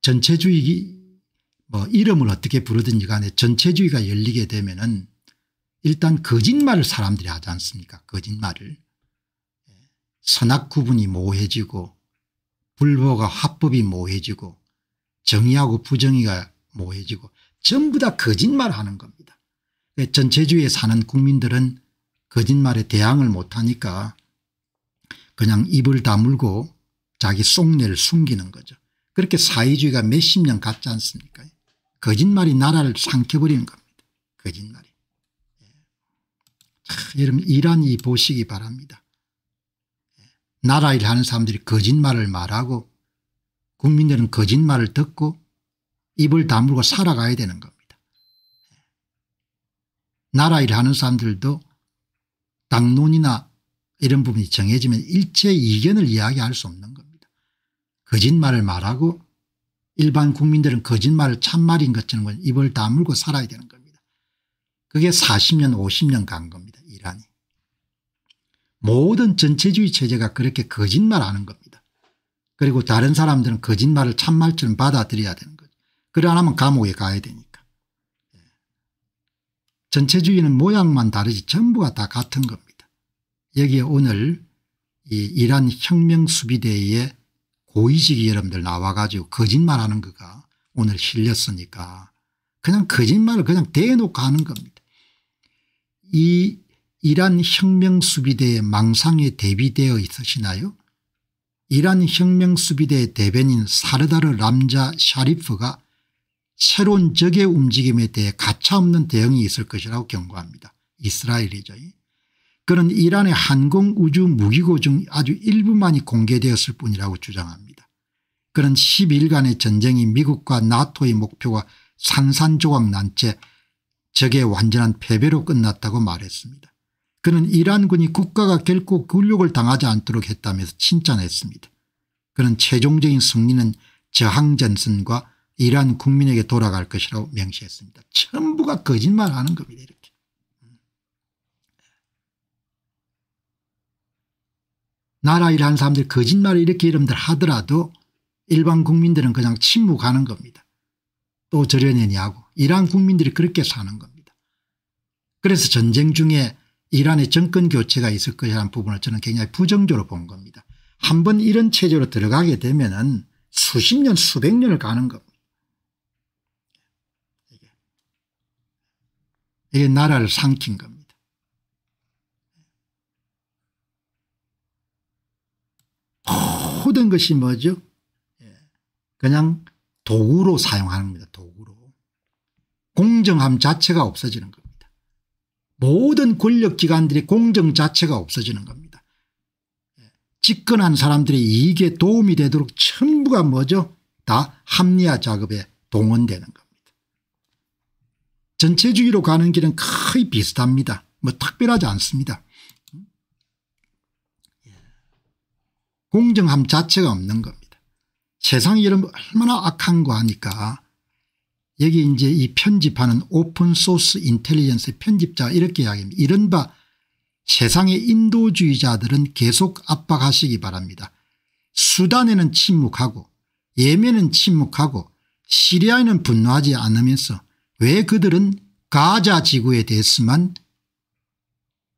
전체주의 뭐 이름을 어떻게 부르든지 간에 전체주의가 열리게 되면은 일단 거짓말을 사람들이 하지 않습니까? 거짓말을. 선악 구분이 모호해지고 불법과 합법이 모호해지고 정의하고 부정의가 모호해지고 전부 다 거짓말하는 겁니다. 전체주의에 사는 국민들은 거짓말에 대항을 못하니까 그냥 입을 다물고 자기 속내를 숨기는 거죠. 그렇게 사회주의가 몇십 년 갔지 않습니까? 거짓말이 나라를 삼켜버리는 겁니다. 거짓말이. 여러분 이란이 보시기 바랍니다. 나라 일하는 사람들이 거짓말을 말하고 국민들은 거짓말을 듣고 입을 다물고 살아가야 되는 겁니다. 나라 일하는 사람들도 당론이나 이런 부분이 정해지면 일체 이견을 이야기할 수 없는 겁니다. 거짓말을 말하고 일반 국민들은 거짓말을 참말인 것처럼 입을 다물고 살아야 되는 겁니다. 그게 40년 50년 간 겁니다. 이란이. 모든 전체주의 체제가 그렇게 거짓말하는 겁니다. 그리고 다른 사람들은 거짓말을 참말처럼 받아들여야 되는 거죠. 그래 안 하면 감옥에 가야 되니까. 전체주의는 모양만 다르지 전부가 다 같은 겁니다. 여기에 오늘 이 이란 혁명수비대의 고위직이 여러분들 나와가지고 거짓말하는 거가 오늘 실렸으니까 그냥 거짓말을 그냥 대놓고 하는 겁니다. 이 이란 혁명수비대의 망상에 대비되어 있으시나요? 이란 혁명수비대의 대변인 사르다르 람자 샤리프가 새로운 적의 움직임에 대해 가차없는 대응이 있을 것이라고 경고합니다. 이스라엘이죠. 그는 이란의 항공우주무기고 중 아주 일부만이 공개되었을 뿐이라고 주장합니다. 그는 12일간의 전쟁이 미국과 나토의 목표가 산산조각 난 채 적의 완전한 패배로 끝났다고 말했습니다. 그는 이란군이 국가가 결코 굴욕을 당하지 않도록 했다면서 칭찬했습니다. 그는 최종적인 승리는 저항전선과 이란 국민에게 돌아갈 것이라고 명시했습니다. 전부가 거짓말하는 겁니다. 이렇게. 나라 일하는 사람들이 거짓말을 이렇게 여러분들 하더라도 일반 국민들은 그냥 침묵하는 겁니다. 또 저러느냐고. 이란 국민들이 그렇게 사는 겁니다. 그래서 전쟁 중에 이란의 정권 교체가 있을 것이라는 부분을 저는 굉장히 부정적으로 본 겁니다. 한번 이런 체제로 들어가게 되면은 수십 년 수백 년을 가는 겁니다. 이게 나라를 삼킨 겁니다. 모든 것이 뭐죠? 그냥 도구로 사용하는 겁니다. 도구로. 공정함 자체가 없어지는 겁니다. 모든 권력기관들이 공정 자체가 없어지는 겁니다. 집권한 사람들의 이익에 도움이 되도록 전부가 뭐죠? 다 합리화 작업에 동원되는 겁니다. 전체주의로 가는 길은 거의 비슷합니다. 뭐 특별하지 않습니다. 공정함 자체가 없는 겁니다. 세상이 여러분 얼마나 악한 거 하니까 여기 이제 이 편집하는 오픈소스 인텔리전스 편집자 이렇게 이야기합니다. 이른바 세상의 인도주의자들은 계속 압박하시기 바랍니다. 수단에는 침묵하고 예멘은 침묵하고 시리아에는 분노하지 않으면서 왜 그들은 가자 지구에 대해서만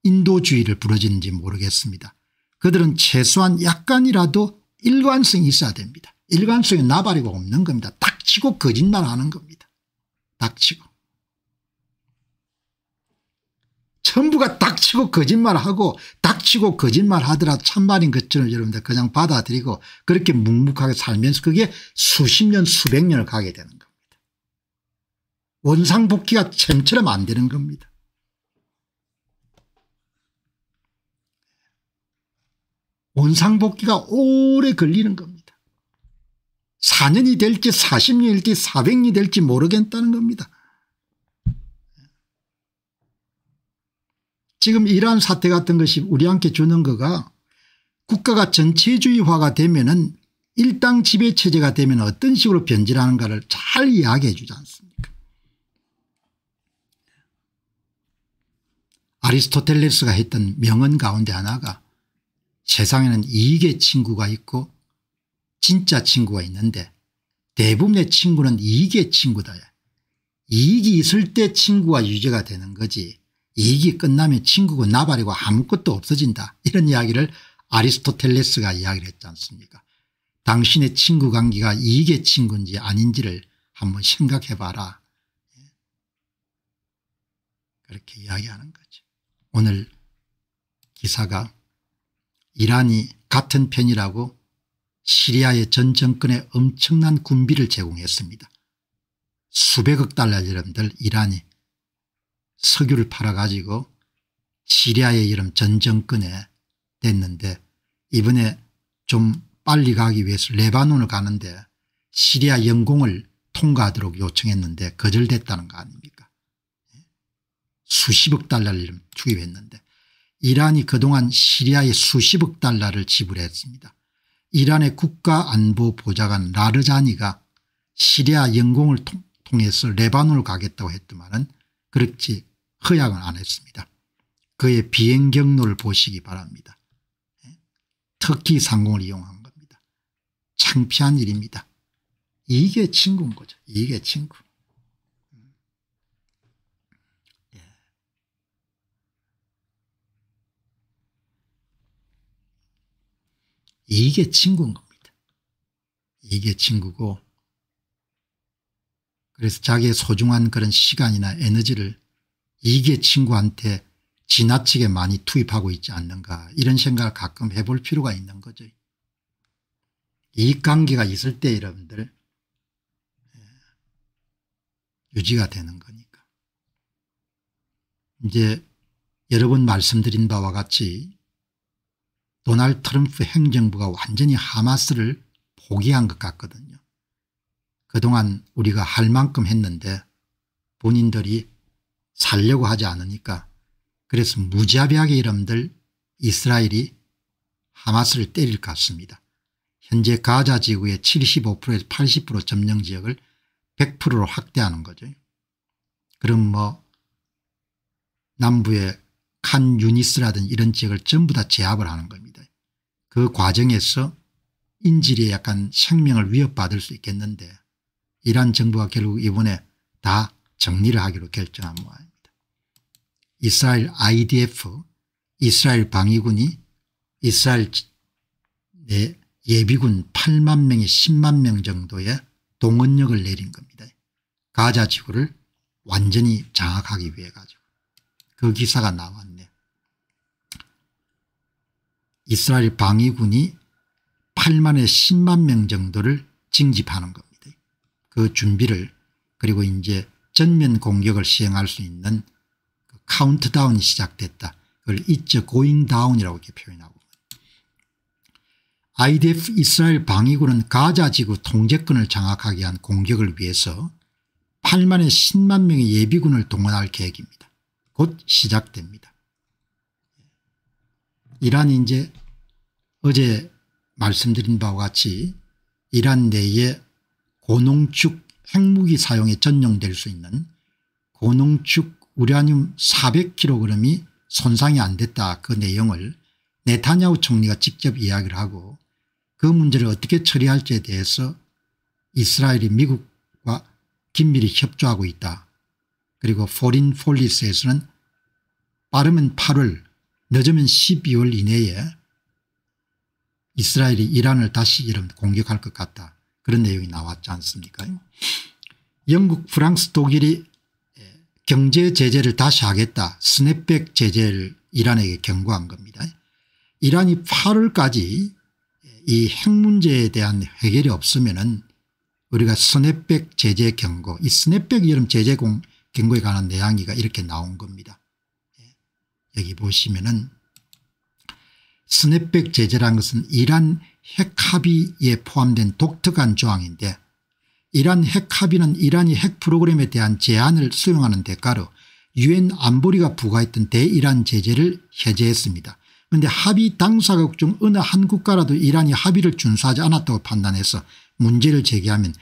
인도주의를 부르짖는지 모르겠습니다. 그들은 최소한 약간이라도 일관성이 있어야 됩니다. 일관성이 나발이고 없는 겁니다. 닥치고 거짓말하는 겁니다. 닥치고. 전부가 닥치고 거짓말하고 닥치고 거짓말하더라도 참말인 것처럼 여러분들 그냥 받아들이고 그렇게 묵묵하게 살면서 그게 수십 년 수백 년을 가게 되는 겁니다. 원상복귀가 챈처럼 안 되는 겁니다. 원상복귀가 오래 걸리는 겁니다. 4년이 될지 40년이 될지 400년이 될지 모르겠다는 겁니다. 지금 이러한 사태 같은 것이 우리한테 주는 거가 국가가 전체주의화가 되면은 일당 지배체제가 되면 어떤 식으로 변질하는가를 잘 이야기해 주지 않습니까? 아리스토텔레스가 했던 명언 가운데 하나가 세상에는 이익의 친구가 있고 진짜 친구가 있는데 대부분의 친구는 이익의 친구다. 이익이 있을 때 친구가 유지가 되는 거지 이익이 끝나면 친구고 나발이고 아무것도 없어진다. 이런 이야기를 아리스토텔레스가 이야기를 했지 않습니까? 당신의 친구 관계가 이익의 친구인지 아닌지를 한번 생각해 봐라. 그렇게 이야기하는 거죠. 오늘 기사가 이란이 같은 편이라고 시리아의 전 정권에 엄청난 군비를 제공했습니다. 수백억 달러 여러분들 이란이 석유를 팔아가지고 시리아의 이런 전 정권에 됐는데 이번에 좀 빨리 가기 위해서 레바논을 가는데 시리아 영공을 통과하도록 요청했는데 거절됐다는 거 아닙니까? 수십억 달러를 투입했는데 이란이 그동안 시리아에 수십억 달러를 지불했습니다. 이란의 국가안보보좌관 라르자니가 시리아 영공을 통해서 레바논을 가겠다고 했더만은 그렇지 허락은 안 했습니다. 그의 비행 경로를 보시기 바랍니다. 터키 상공을 이용한 겁니다. 창피한 일입니다. 이게 친구인 거죠. 이게 친구. 이게 친구인 겁니다. 이게 친구고 그래서 자기의 소중한 그런 시간이나 에너지를 이게 친구한테 지나치게 많이 투입하고 있지 않는가 이런 생각을 가끔 해볼 필요가 있는 거죠. 이익관계가 있을 때 여러분들 유지가 되는 거니까. 이제 여러 번 말씀드린 바와 같이 도널드 트럼프 행정부가 완전히 하마스를 포기한 것 같거든요. 그동안 우리가 할 만큼 했는데 본인들이 살려고 하지 않으니까 그래서 무자비하게 여러분들 이스라엘이 하마스를 때릴 것 같습니다. 현재 가자 지구의 75%에서 80% 점령 지역을 100%로 확대하는 거죠. 그럼 뭐 남부의 칸 유니스라든지 이런 지역을 전부 다 제압을 하는 겁니다. 그 과정에서 인질이 약간 생명을 위협받을 수 있겠는데 이란 정부가 결국 이번에 다 정리를 하기로 결정한 모양입니다. 이스라엘 IDF 이스라엘 방위군이 이스라엘 내 예비군 8만 명에 10만 명 정도의 동원력을 내린 겁니다. 가자 지구를 완전히 장악하기 위해 가지고 그 기사가 나왔네. 이스라엘 방위군이 8만에 10만 명 정도를 징집하는 겁니다. 그 준비를 그리고 이제 전면 공격을 시행할 수 있는 그 카운트다운이 시작됐다. 그걸 It's going down이라고 이렇게 표현하고 IDF 이스라엘 방위군은 가자 지구 통제권을 장악하기 위한 공격을 위해서 8만에 10만 명의 예비군을 동원할 계획입니다. 곧 시작됩니다. 이란이 이제 어제 말씀드린 바와 같이 이란 내에 고농축 핵무기 사용에 전용될 수 있는 고농축 우라늄 400kg이 손상이 안 됐다. 그 내용을 네타냐후 총리가 직접 이야기를 하고 그 문제를 어떻게 처리할지에 대해서 이스라엘이 미국과 긴밀히 협조하고 있다. 그리고 포린 폴리스에서는 빠르면 8월 늦으면 12월 이내에 이스라엘이 이란을 다시 공격할 것 같다. 그런 내용이 나왔지 않습니까? 영국 프랑스 독일이 경제 제재를 다시 하겠다. 스냅백 제재를 이란에게 경고한 겁니다. 이란이 8월까지 이 핵 문제에 대한 해결이 없으면은 우리가 스냅백 제재 경고 이 스냅백 여름 제재 경고에 관한 내용이가 이렇게 나온 겁니다. 여기 보시면은 스냅백 제재라는 것은 이란 핵 합의에 포함된 독특한 조항인데 이란 핵 합의는 이란이 핵 프로그램에 대한 제한을 수용하는 대가로 유엔 안보리가 부과했던 대이란 제재를 해제했습니다. 그런데 합의 당사국 중 어느 한 국가라도 이란이 합의를 준수하지 않았다고 판단해서 문제를 제기하면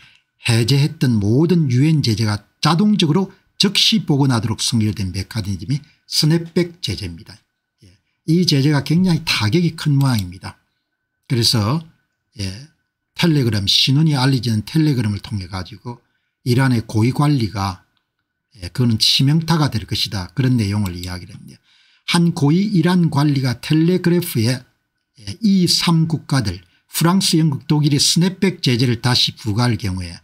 해제했던 모든 유엔 제재가 자동적으로 즉시 복원하도록 성립된 메커니즘이 스냅백 제재입니다. 이 제재가 굉장히 타격이 큰 모양입니다. 그래서 텔레그램 신원이 알려지는 텔레그램을 통해 가지고 이란의 고위 관리가 그거는 치명타가 될 것이다 그런 내용을 이야기를 합니다. 한 고위 이란 관리가 텔레그래프에 이 3국가들 프랑스 영국 독일이 스냅백 제재를 다시 부과할 경우에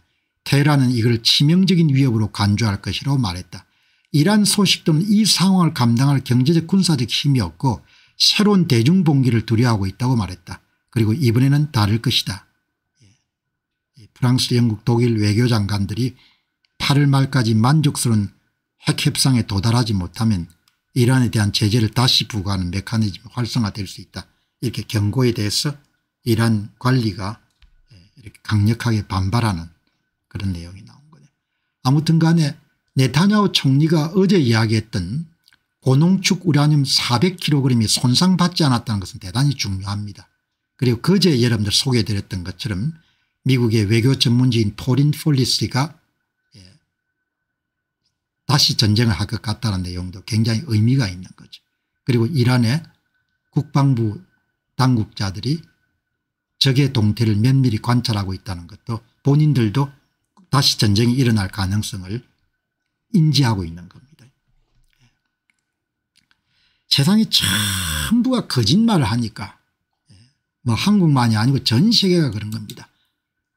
테헤란은 이걸 치명적인 위협으로 간주할 것이라고 말했다. 이란 소식통은 이 상황을 감당할 경제적 군사적 힘이 없고 새로운 대중봉기를 두려워하고 있다고 말했다. 그리고 이번에는 다를 것이다. 프랑스 영국 독일 외교장관들이 8월 말까지 만족스러운 핵협상에 도달하지 못하면 이란에 대한 제재를 다시 부과하는 메커니즘이 활성화될 수 있다. 이렇게 경고에 대해서 이란 관리가 이렇게 강력하게 반발하는 그런 내용이 나온 거예요. 아무튼 간에 네타냐후 총리가 어제 이야기했던 고농축 우라늄 400kg이 손상받지 않았다는 것은 대단히 중요합니다. 그리고 그제 여러분들 소개해드렸던 것처럼 미국의 외교 전문지인 포린 폴리스가 다시 전쟁을 할 것 같다는 내용도 굉장히 의미가 있는 거죠. 그리고 이란의 국방부 당국자들이 적의 동태를 면밀히 관찰하고 있다는 것도 본인들도 다시 전쟁이 일어날 가능성을 인지하고 있는 겁니다. 세상이 전부가 거짓말을 하니까 뭐 한국만이 아니고 전 세계가 그런 겁니다.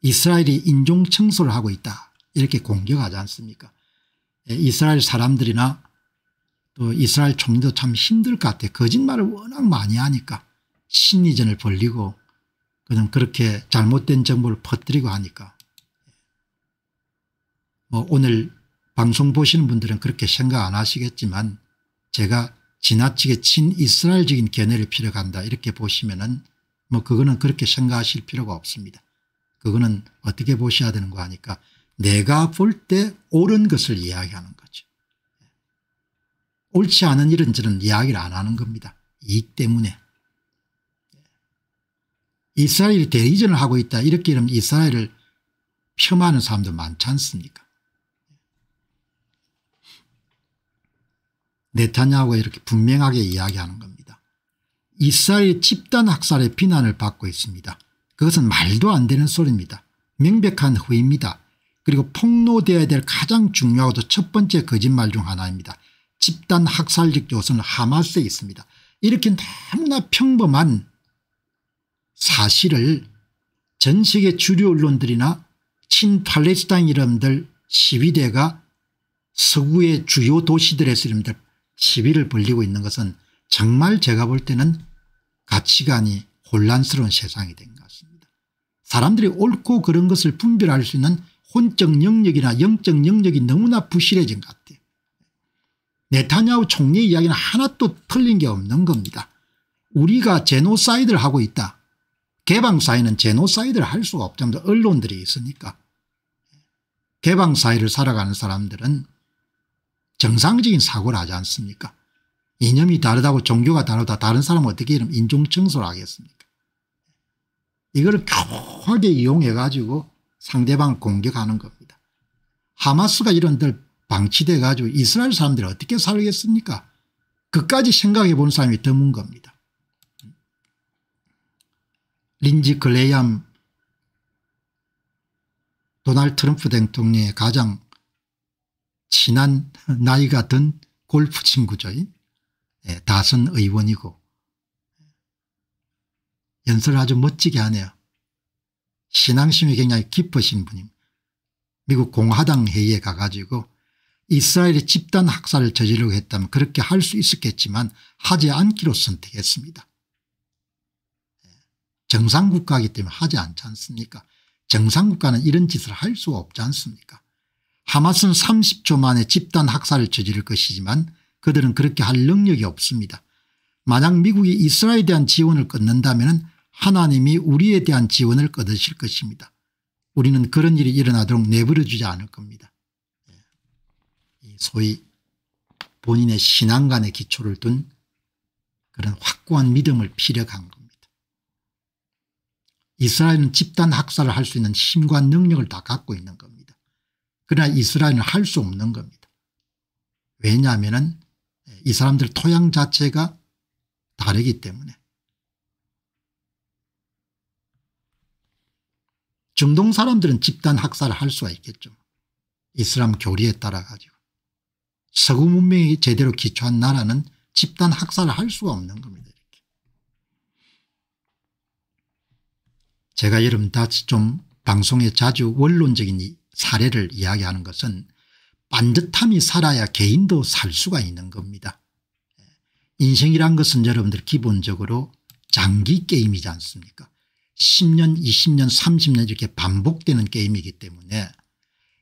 이스라엘이 인종청소를 하고 있다 이렇게 공격하지 않습니까? 이스라엘 사람들이나 또 이스라엘 총리도 참 힘들 것 같아요. 거짓말을 워낙 많이 하니까 심리전을 벌리고 그냥 그렇게 잘못된 정보를 퍼뜨리고 하니까 뭐 오늘 방송 보시는 분들은 그렇게 생각 안 하시겠지만 제가 지나치게 친이스라엘적인 견해를 피력한다 이렇게 보시면은 뭐 그거는 그렇게 생각하실 필요가 없습니다. 그거는 어떻게 보셔야 되는 거 하니까 내가 볼 때 옳은 것을 이야기하는 거죠. 옳지 않은 일은 저는 이야기를 안 하는 겁니다. 이익 때문에. 이스라엘이 대리전을 하고 있다 이렇게 이러면 이스라엘을 폄하하는 사람도 많지 않습니까? 네타냐후가 이렇게 분명하게 이야기하는 겁니다. 이스라엘 집단 학살의 비난을 받고 있습니다. 그것은 말도 안 되는 소리입니다. 명백한 허위입니다. 그리고 폭로되어야 될 가장 중요하고도 첫 번째 거짓말 중 하나입니다. 집단 학살적 요소는 하마스에 있습니다. 이렇게 너무나 평범한 사실을 전 세계 주류 언론들이나 친팔레스타인 여러분들 시위대가 서구의 주요 도시들에서 여러분들 시위를 벌이고 있는 것은 정말 제가 볼 때는 가치관이 혼란스러운 세상이 된 것 같습니다. 사람들이 옳고 그런 것을 분별할 수 있는 혼적 영역이나 영적 영역이 너무나 부실해진 것 같아요. 네타냐후 총리의 이야기는 하나도 틀린 게 없는 겁니다. 우리가 제노사이드를 하고 있다. 개방사회는 제노사이드를 할 수가 없잖아요. 언론들이 있으니까. 개방사회를 살아가는 사람들은 정상적인 사고를 하지 않습니까? 이념이 다르다고 종교가 다르다 다른 사람은 어떻게 이러면 인종청소를 하겠습니까? 이걸 교묘하게 이용해 가지고 상대방을 공격하는 겁니다. 하마스가 이런들 방치돼 가지고 이스라엘 사람들이 어떻게 살겠습니까? 그까지 생각해 본 사람이 드문 겁니다. 린지 글레이엄 도널드 트럼프 대통령의 가장 친한 나이가 든 골프 친구죠. 다선 의원이고 연설을 아주 멋지게 하네요. 신앙심이 굉장히 깊으신 분입니다. 미국 공화당 회의에 가가지고 이스라엘이 집단 학살을 저지르려고 했다면 그렇게 할 수 있었겠지만 하지 않기로 선택했습니다. 정상국가이기 때문에 하지 않지 않습니까? 정상국가는 이런 짓을 할 수가 없지 않습니까? 하마스는 30초 만에 집단 학살을 저지를 것이지만 그들은 그렇게 할 능력이 없습니다. 만약 미국이 이스라엘에 대한 지원을 끊는다면 하나님이 우리에 대한 지원을 끊으실 것입니다. 우리는 그런 일이 일어나도록 내버려주지 않을 겁니다. 소위 본인의 신앙관의 기초를 둔 그런 확고한 믿음을 피력한 겁니다. 이스라엘은 집단 학살을 할 수 있는 힘과 능력을 다 갖고 있는 겁니다. 그러나 이스라엘은 할 수 없는 겁니다. 왜냐하면 이 사람들 토양 자체가 다르기 때문에. 중동 사람들은 집단 학살을 할 수가 있겠죠. 이슬람 교리에 따라 가지고. 서구 문명이 제대로 기초한 나라는 집단 학살을 할 수가 없는 겁니다. 이렇게. 제가 여러분 다시 좀 방송에 자주 원론적인 사례를 이야기하는 것은 반듯함이 살아야 개인도 살 수가 있는 겁니다. 인생이란 것은 여러분들 기본적으로 장기 게임이지 않습니까? 10년 20년 30년 이렇게 반복되는 게임이기 때문에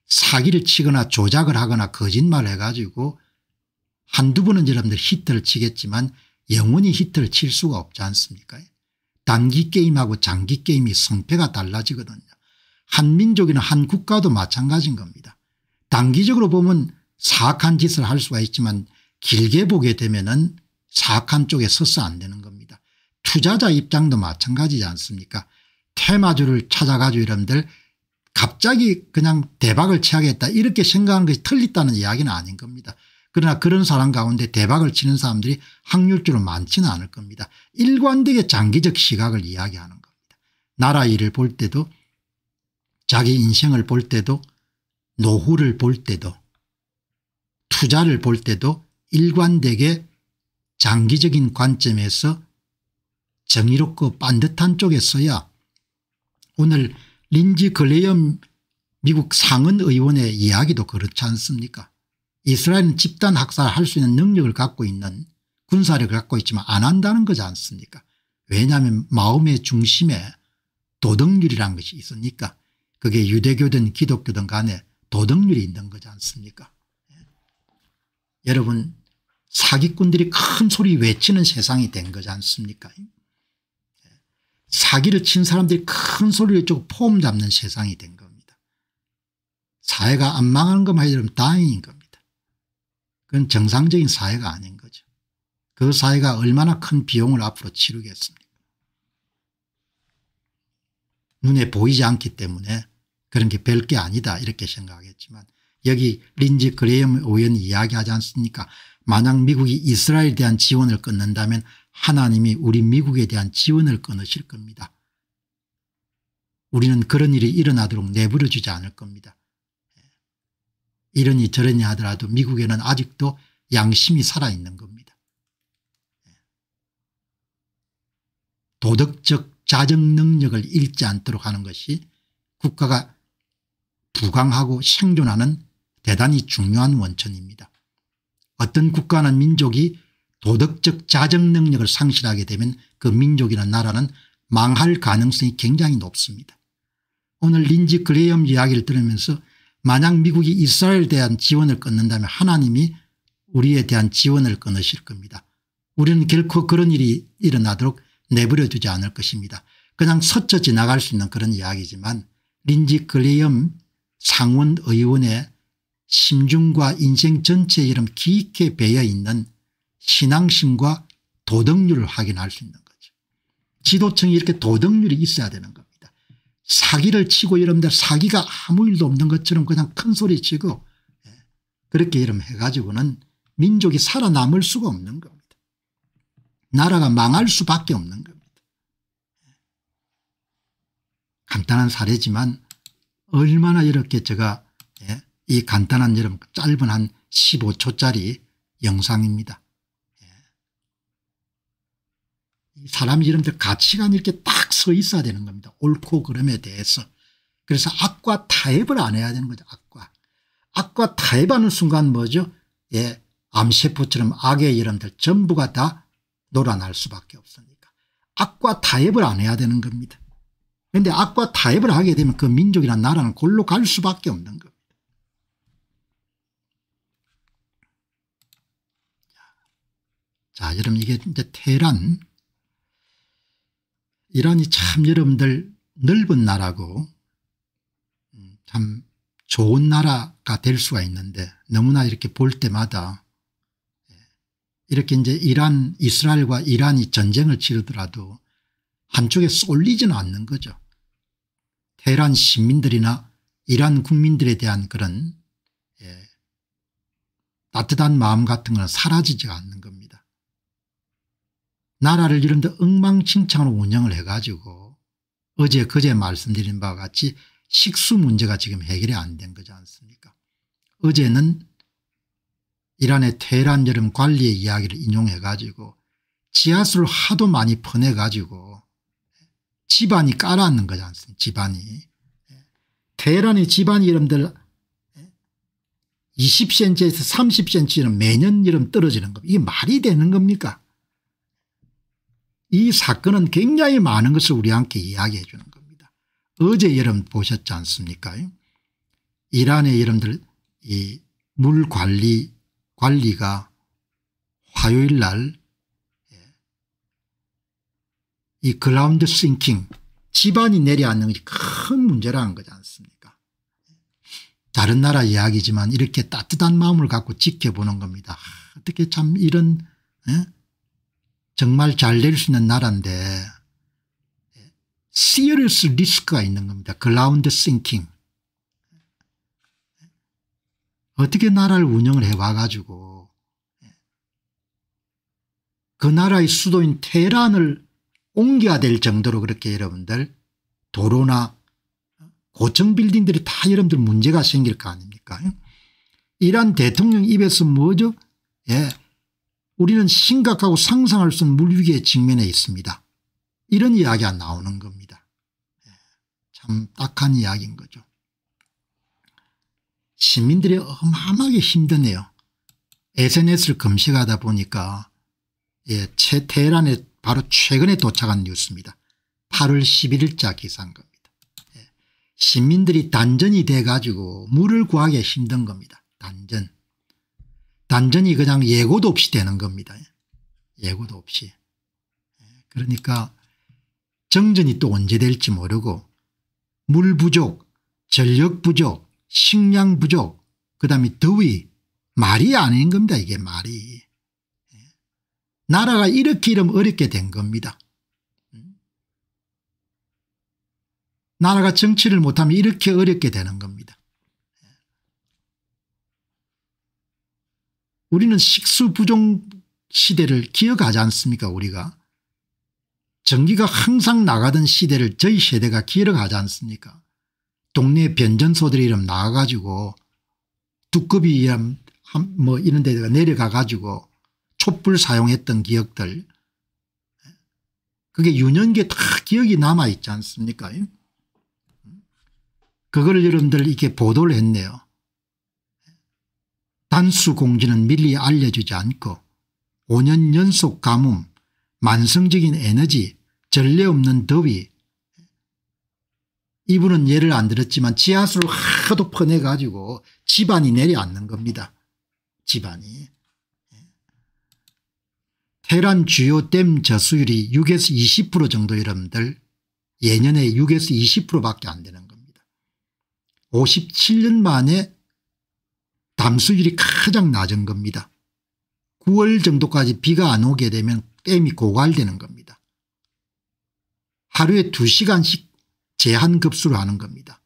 사기를 치거나 조작을 하거나 거짓말을 해가지고 한두 번은 여러분들 히트를 치겠지만 영원히 히트를 칠 수가 없지 않습니까? 단기 게임하고 장기 게임이 성패가 달라지거든요. 한 민족이나 한 국가도 마찬가지인 겁니다. 단기적으로 보면 사악한 짓을 할 수가 있지만 길게 보게 되면은 사악한 쪽에 서서 안 되는 겁니다. 투자자 입장도 마찬가지지 않습니까? 테마주를 찾아가지고 여러분들 갑자기 그냥 대박을 치하겠다 이렇게 생각하는 것이 틀렸다는 이야기는 아닌 겁니다. 그러나 그런 사람 가운데 대박을 치는 사람들이 확률적으로 많지는 않을 겁니다. 일관되게 장기적 시각을 이야기하는 겁니다. 나라 일을 볼 때도 자기 인생을 볼 때도 노후를 볼 때도 투자를 볼 때도 일관되게 장기적인 관점에서 정의롭고 반듯한 쪽에 서야 오늘 린지 글레이엄 미국 상원 의원의 이야기도 그렇지 않습니까? 이스라엘은 집단 학살을 할 수 있는 능력을 갖고 있는 군사력을 갖고 있지만 안 한다는 거지 않습니까? 왜냐하면 마음의 중심에 도덕률이라는 것이 있으니까 그게 유대교든 기독교든 간에 도덕률이 있는 거지 않습니까? 여러분 사기꾼들이 큰 소리 외치는 세상이 된 거지 않습니까? 사기를 친 사람들이 큰 소리를 외치고 폼 잡는 세상이 된 겁니다. 사회가 안 망하는 것만 해도 다행인 겁니다. 그건 정상적인 사회가 아닌 거죠. 그 사회가 얼마나 큰 비용을 앞으로 치르겠습니까? 눈에 보이지 않기 때문에 그런 게 별게 아니다 이렇게 생각하겠지만 여기 린지 그레이엄 의원이 이야기하지 않습니까? 만약 미국이 이스라엘에 대한 지원을 끊는다면 하나님이 우리 미국에 대한 지원을 끊으실 겁니다. 우리는 그런 일이 일어나도록 내버려 주지 않을 겁니다. 이러니 저러니 하더라도 미국에는 아직도 양심이 살아있는 겁니다. 도덕적 자정 능력을 잃지 않도록 하는 것이 국가가 부강하고 생존하는 대단히 중요한 원천입니다. 어떤 국가나 민족이 도덕적 자정 능력을 상실하게 되면 그 민족이나 나라는 망할 가능성이 굉장히 높습니다. 오늘 린지 그레이엄 이야기를 들으면서 만약 미국이 이스라엘에 대한 지원을 끊는다면 하나님이 우리에 대한 지원을 끊으실 겁니다. 우리는 결코 그런 일이 일어나도록 내버려 두지 않을 것입니다. 그냥 스쳐 지나갈 수 있는 그런 이야기지만 린지 그레이엄 상원 의원의 심중과 인생 전체에 이런 깊게 배어있는 신앙심과 도덕률을 확인할 수 있는 거죠. 지도층이 이렇게 도덕률이 있어야 되는 겁니다. 사기를 치고 여러분들 사기가 아무 일도 없는 것처럼 그냥 큰 소리 치고 그렇게 이름 해가지고는 민족이 살아남을 수가 없는 겁니다. 나라가 망할 수밖에 없는 겁니다. 간단한 사례지만 얼마나 이렇게 제가 이 간단한 여러분 짧은 한 15초짜리 영상입니다. 사람이 여러분들 가치관이 이렇게 딱 서 있어야 되는 겁니다. 옳고 그름에 대해서. 그래서 악과 타협을 안 해야 되는 거죠. 악과 타협하는 순간 뭐죠? 암세포처럼 악의 여러분들 전부가 다 놀아날 수밖에 없으니까. 악과 타협을 안 해야 되는 겁니다. 그런데 악과 타협을 하게 되면 그 민족이나 나라는 골로 갈 수밖에 없는 겁니다. 자, 여러분 이게 이제 테헤란 이란이 참 여러분들 넓은 나라고 참 좋은 나라가 될 수가 있는데 너무나 이렇게 볼 때마다 이렇게 이제 이스라엘과 이란이 전쟁을 치르더라도 한쪽에 쏠리지는 않는 거죠. 테헤란 시민들이나 이란 국민들에 대한 그런 따뜻한 마음 같은 건 사라지지가 않는 겁니다. 나라를 이런 데 엉망진창으로 운영을 해가지고 어제 그제 말씀드린 바와 같이 식수 문제가 지금 해결이 안 된 거지 않습니까? 어제는 이란의 테헤란 여름 관리의 이야기를 인용해 가지고 지하수를 하도 많이 퍼내 가지고 집안이 깔아앉는 거지 않습니까? 집안이. 테헤란의 집안이 여러분들 20cm에서 30cm는 매년 여름 떨어지는 겁니다. 이게 말이 되는 겁니까? 이 사건은 굉장히 많은 것을 우리와 함께 이야기해 주는 겁니다. 어제 여러분 보셨지 않습니까? 이란의 여러분들 이 물 관리가 화요일 날 이 그라운드 싱킹 집안이 내려앉는 것이 큰 문제라는 거지 않습니까? 다른 나라 이야기지만 이렇게 따뜻한 마음을 갖고 지켜보는 겁니다. 어떻게 참 이런 정말 잘 될 수 있는 나라인데 serious 리스크가 있는 겁니다. 그라운드 싱킹. 어떻게 나라를 운영을 해와 가지고 그 나라의 수도인 테헤란을 옮겨야 될 정도로 그렇게 여러분들 도로나 고층 빌딩들이 다 여러분들 문제가 생길 거 아닙니까? 이란 대통령 입에서 뭐죠? 우리는 심각하고 상상할 수 없는 물위기에 직면해 있습니다. 이런 이야기가 나오는 겁니다. 참 딱한 이야기인 거죠. 시민들이 어마어마하게 힘드네요. SNS를 검색하다 보니까 테헤란에 바로 최근에 도착한 뉴스입니다. 8월 11일자 기사인 겁니다. 시민들이 단전이 돼 가지고 물을 구하기 힘든 겁니다. 단전이 그냥 예고도 없이 되는 겁니다. 예고도 없이. 그러니까 정전이 또 언제 될지 모르고 물 부족, 전력 부족, 식량 부족, 그다음에 더위, 말이 아닌 겁니다. 이게 말이. 나라가 이렇게 이러면 어렵게 된 겁니다. 나라가 정치를 못하면 이렇게 어렵게 되는 겁니다. 우리는 식수 부족 시대를 기억하지 않습니까? 우리가. 전기가 항상 나가던 시대를 저희 세대가 기억하지 않습니까? 동네 변전소들이 이름 나가가지고 두꺼비 뭐 이런 데다가 내려가 가지고 촛불 사용했던 기억들, 그게 유년기에 다 기억이 남아있지 않습니까? 그걸 여러분들 이렇게 보도를 했네요. 단수 공지는 미리 알려주지 않고 5년 연속 가뭄, 만성적인 에너지, 전례 없는 더위. 이분은 예를 안 들었지만 지하수를 하도 퍼내 가지고 집안이 내려앉는 겁니다. 집안이. 테헤란 주요 댐 저수율이 6에서 20% 정도 여러분들 예년에 6에서 20%밖에 안 되는 겁니다. 57년 만에 담수율이 가장 낮은 겁니다. 9월 정도까지 비가 안 오게 되면 댐이 고갈되는 겁니다. 하루에 2시간씩 제한급수로 하는 겁니다.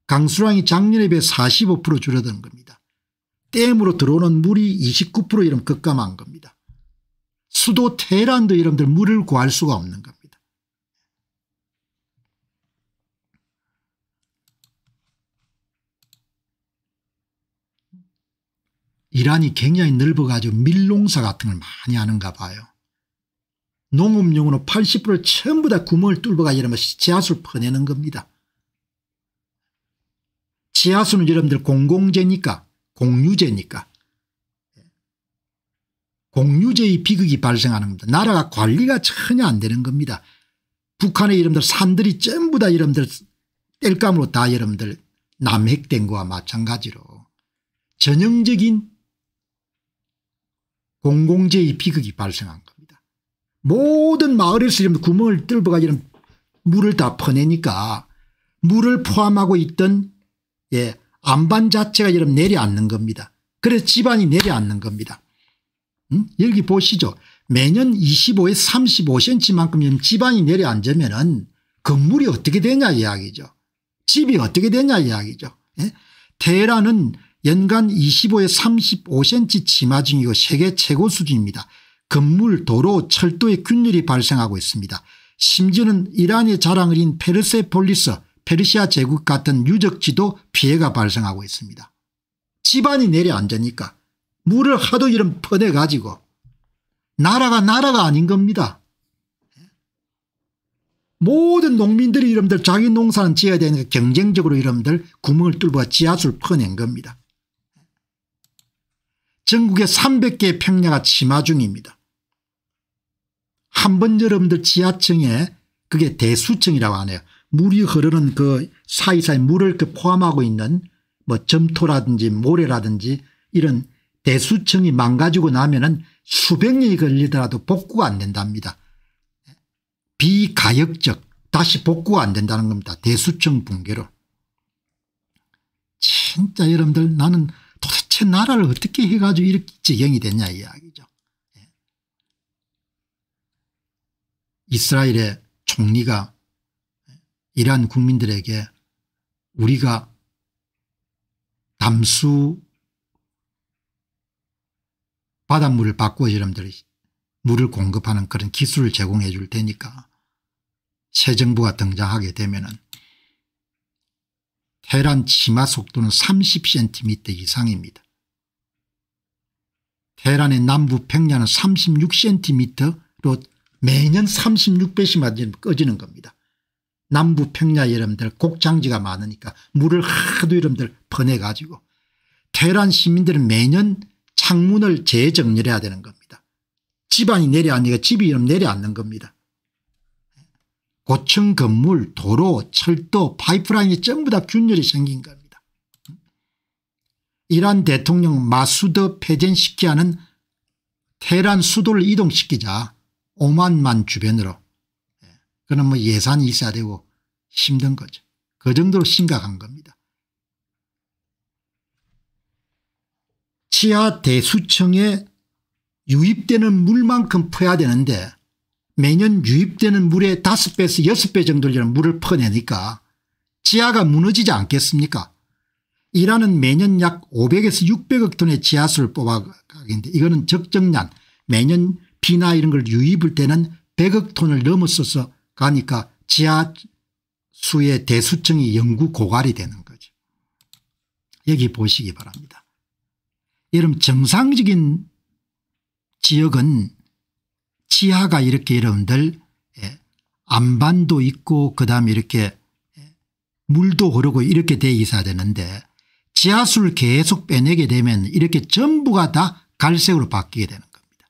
강수량이 작년에 비해 45% 줄어든 겁니다. 댐으로 들어오는 물이 29% 이런 급감한 겁니다. 수도 테헤란도 여러분들 물을 구할 수가 없는 겁니다. 이란이 굉장히 넓어가지고 밀농사 같은 걸 많이 하는가 봐요. 농업용으로 80%를 전부 다 구멍을 뚫어가 이러면 지하수를 퍼내는 겁니다. 지하수는 여러분들 공공재니까, 공유재니까. 공유재의 비극이 발생하는 겁니다. 나라가 관리가 전혀 안 되는 겁니다. 북한의 여러분들 산들이 전부 다 여러분들 땔감으로 다 여러분들 남획된 거와 마찬가지로 전형적인 공공재의 비극이 발생한 겁니다. 모든 마을에서 이런 구멍을 뚫어가 이런 물을 다 퍼내니까 물을 포함하고 있던 안반 자체가 이런 내려앉는 겁니다. 그래서 집안이 내려앉는 겁니다. 여기 보시죠. 매년 25에서 35cm만큼 집안이 내려앉으면 건물이 어떻게 되냐 이야기죠. 집이 어떻게 되냐 이야기죠. 테헤란은 연간 25에서 35cm 치마 중이고 세계 최고 수준입니다. 건물, 도로, 철도에 균열이 발생하고 있습니다. 심지어는 이란의 자랑인 페르세폴리스 페르시아 제국 같은 유적지도 피해가 발생하고 있습니다. 집안이 내려앉으니까 물을 하도 이런 퍼내가지고 나라가 아닌 겁니다. 모든 농민들이 여러분들 자기 농사는 지어야 되니까 경쟁적으로 여러분들 구멍을 뚫고 지하수를 퍼낸 겁니다. 전국에 300개의 평야가 침하 중입니다. 한번 여러분들 지하층에 그게 대수층이라고 하네요. 물이 흐르는 그 사이사이 물을 포함하고 있는 뭐 점토라든지 모래라든지 이런 대수층이 망가지고 나면은 수백 년이 걸리더라도 복구가 안 된답니다. 비가역적 다시 복구가 안 된다는 겁니다. 대수층 붕괴로. 진짜 여러분들 나는 도대체 나라를 어떻게 해가지고 이렇게 지경이 됐냐 이야기죠. 이스라엘의 총리가 이란 국민들에게 우리가 담수 바닷물을 바꾸어 여러분들이 물을 공급하는 그런 기술을 제공해 줄 테니까 새 정부가 등장하게 되면은 테헤란 침하 속도는 30cm 이상입니다. 테헤란의 남부 평야는 36cm로 매년 36배씩 꺼지는 겁니다. 남부 평야 여러분들 곡창지가 많으니까 물을 하도 여러분들 퍼내가지고 테헤란 시민들은 매년 창문을 재정렬해야 되는 겁니다. 집안이 내려앉으니까 집이 내려앉는 겁니다. 고층 건물, 도로, 철도, 파이프라인이 전부 다 균열이 생긴 겁니다. 이란 대통령 마수드 페젠시키아는 테헤란 수도를 이동시키자 오만만 주변으로. 그건 뭐 예산이 있어야 되고 힘든 거죠. 그 정도로 심각한 겁니다. 지하 대수층에 유입되는 물만큼 퍼야 되는데 매년 유입되는 물의 5배에서 6배 정도를 물을 퍼내니까 지하가 무너지지 않겠습니까? 이란은 매년 약 500에서 600억 톤의 지하수를 뽑아가는데 이거는 적정량 매년 비나 이런 걸 유입을 때는 100억 톤을 넘어서서 가니까 지하수의 대수층이 영구 고갈이 되는 거죠. 여기 보시기 바랍니다. 여러분 정상적인 지역은 지하가 이렇게 여러분들 안반도 있고 그다음에 이렇게 물도 흐르고 이렇게 돼 있어야 되는데 지하수를 계속 빼내게 되면 이렇게 전부가 다 갈색으로 바뀌게 되는 겁니다.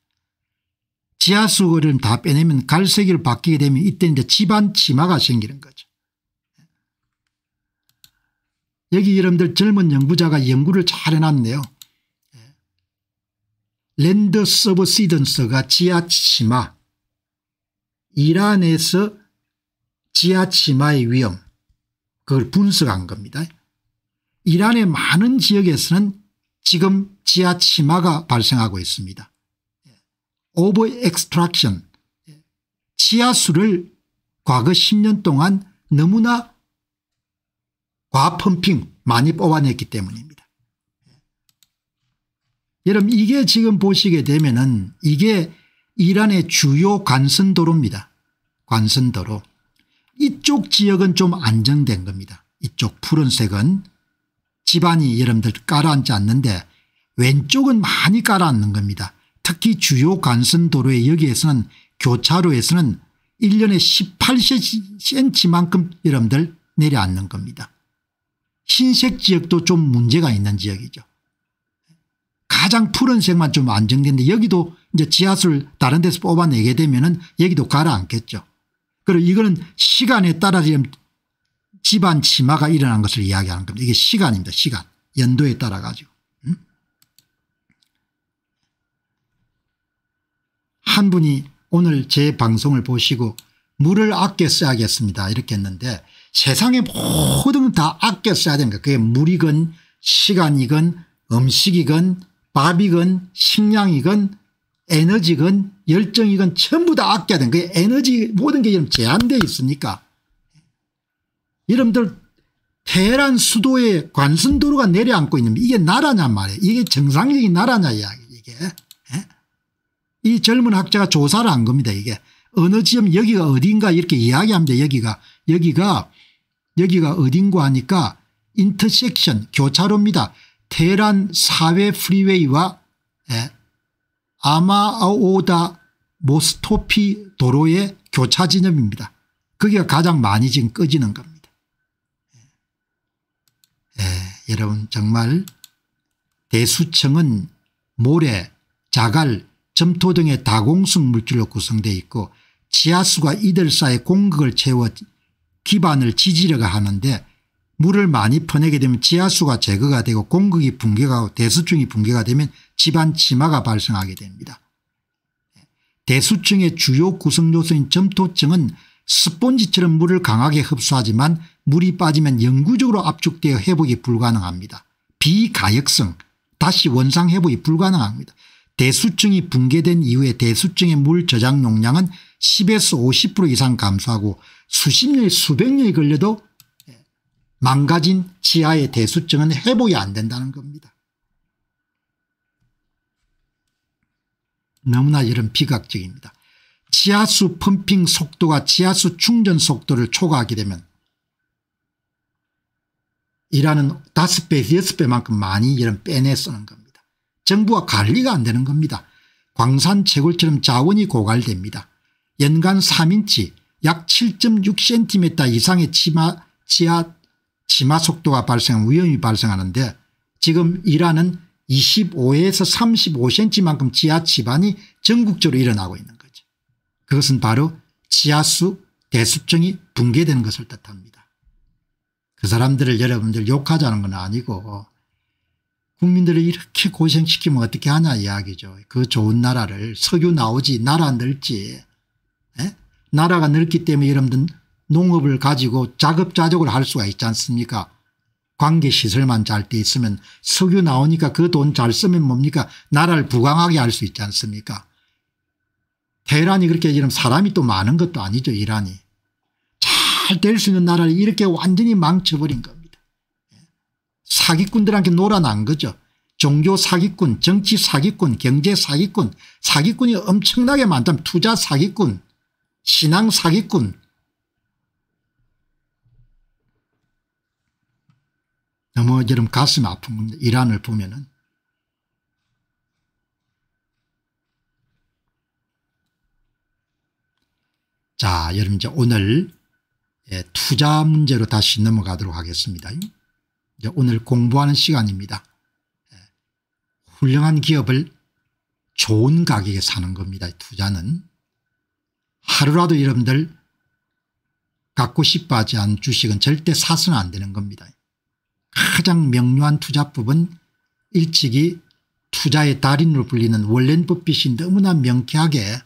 지하수를 다 빼내면 갈색으로 바뀌게 되면 이때 이제 집안 침하가 생기는 거죠. 여기 여러분들 젊은 연구자가 연구를 잘 해놨네요. 랜드 서브시던스가 지하 침하, 이란에서 지하 침하의 위험 그걸 분석한 겁니다. 이란의 많은 지역에서는 지금 지하 침하가 발생하고 있습니다. 오버 엑스트랙션, 지하수를 과거 10년 동안 너무나 과펌핑 많이 뽑아냈기 때문입니다. 여러분 이게 지금 보시게 되면은 이게 이란의 주요 관선도로입니다. 관선도로. 이쪽 지역은 좀 안정된 겁니다. 이쪽 푸른색은 집안이 여러분들 가라앉지 않는데 왼쪽은 많이 가라앉는 겁니다. 특히 주요 관선도로에 여기에서는 교차로에서는 1년에 18cm만큼 여러분들 내려앉는 겁니다. 흰색 지역도 좀 문제가 있는 지역이죠. 가장 푸른색만 좀 안정되는데 여기도 이제 지하수를 다른 데서 뽑아내게 되면은 여기도 가라앉겠죠. 그리고 이거는 시간에 따라 지금 집안 침하가 일어난 것을 이야기하는 겁니다. 이게 시간입니다. 시간. 연도에 따라 가지고. 한 분이 오늘 제 방송을 보시고 물을 아껴 써야겠습니다 이렇게 했는데 세상에 모든 다 아껴 써야 되는 거예요. 그게 물이건 시간이건 음식이건 밥이건 식량이건 에너지건 열정이건 전부 다 아껴야 되는 거예요. 에너지 모든 게 제한되어 있으니까. 여러분들 테헤란 수도에 관선도로가 내려앉고 있는 이게 나라냐 말이에요. 이게 정상적인 나라냐 이야기 이게. 이 젊은 학자가 조사를 한 겁니다. 이게 어느 지점 여기가 어딘가 이렇게 이야기합니다. 여기가 어딘가 하니까 인터섹션 교차로입니다. 테헤란 사회 프리웨이와 아마오다 모스토피 도로의 교차 지점입니다. 거기가 가장 많이 지금 꺼지는 겁니다. 여러분 정말 대수청은 모래, 자갈, 점토 등의 다공성 물질로 구성되어 있고 지하수가 이들 사이에 공극을 채워 기반을 지지려가 하는데 물을 많이 퍼내게 되면 지하수가 제거가 되고 공극이 붕괴하고 대수층이 붕괴가 되면 집안 치마가 발생하게 됩니다. 대수층의 주요 구성 요소인 점토층은 스폰지처럼 물을 강하게 흡수하지만 물이 빠지면 영구적으로 압축되어 회복이 불가능합니다. 비가역성 다시 원상 회복이 불가능합니다. 대수층이 붕괴된 이후에 대수층의 물 저장 용량은 10에서 50% 이상 감소하고 수십 년이 수백 년이 걸려도 망가진 지하의 대수층은 회복이 안 된다는 겁니다. 너무나 이런 비각적입니다. 지하수 펌핑 속도가 지하수 충전 속도를 초과하게 되면 이라는 5배 6배만큼 많이 이런 빼내 쓰는 겁니다. 정부가 관리가 안 되는 겁니다. 광산 채굴처럼 자원이 고갈됩니다. 연간 3인치 약 7.6cm 이상의 지하 치마 속도가 발생하면 위험이 발생하는데 지금 이란은 25에서 35cm만큼 지하 치반이 전국적으로 일어나고 있는 거죠. 그것은 바로 지하수 대수층이 붕괴되는 것을 뜻합니다. 그 사람들을 여러분들 욕하자는 건 아니고 국민들을 이렇게 고생시키면 어떻게 하냐 이야기죠. 그 좋은 나라를 석유 나오지 나라 넓지 나라가 넓기 때문에 여러분들 농업을 가지고 자급자족을 할 수가 있지 않습니까? 관계시설만 잘 돼 있으면 석유 나오니까 그 돈 잘 쓰면 뭡니까? 나라를 부강하게 할 수 있지 않습니까? 테헤란이 그렇게 이런 사람이 또 많은 것도 아니죠. 이란이. 잘 될 수 있는 나라를 이렇게 완전히 망쳐버린 겁니다. 사기꾼들한테 놀아난 거죠. 종교 사기꾼, 정치 사기꾼, 경제 사기꾼, 사기꾼이 엄청나게 많다면 투자 사기꾼, 신앙 사기꾼. 너무 여러분 가슴 아픈 겁니다. 이란을 보면은. 자, 여러분 이제 오늘 투자 문제로 다시 넘어가도록 하겠습니다. 이제 오늘 공부하는 시간입니다. 훌륭한 기업을 좋은 가격에 사는 겁니다. 투자는. 하루라도 여러분들 갖고 싶어 하지 않은 주식은 절대 사서는 안 되는 겁니다. 가장 명료한 투자법은 일찍이 투자의 달인으로 불리는 워렌 버핏이 너무나 명쾌하게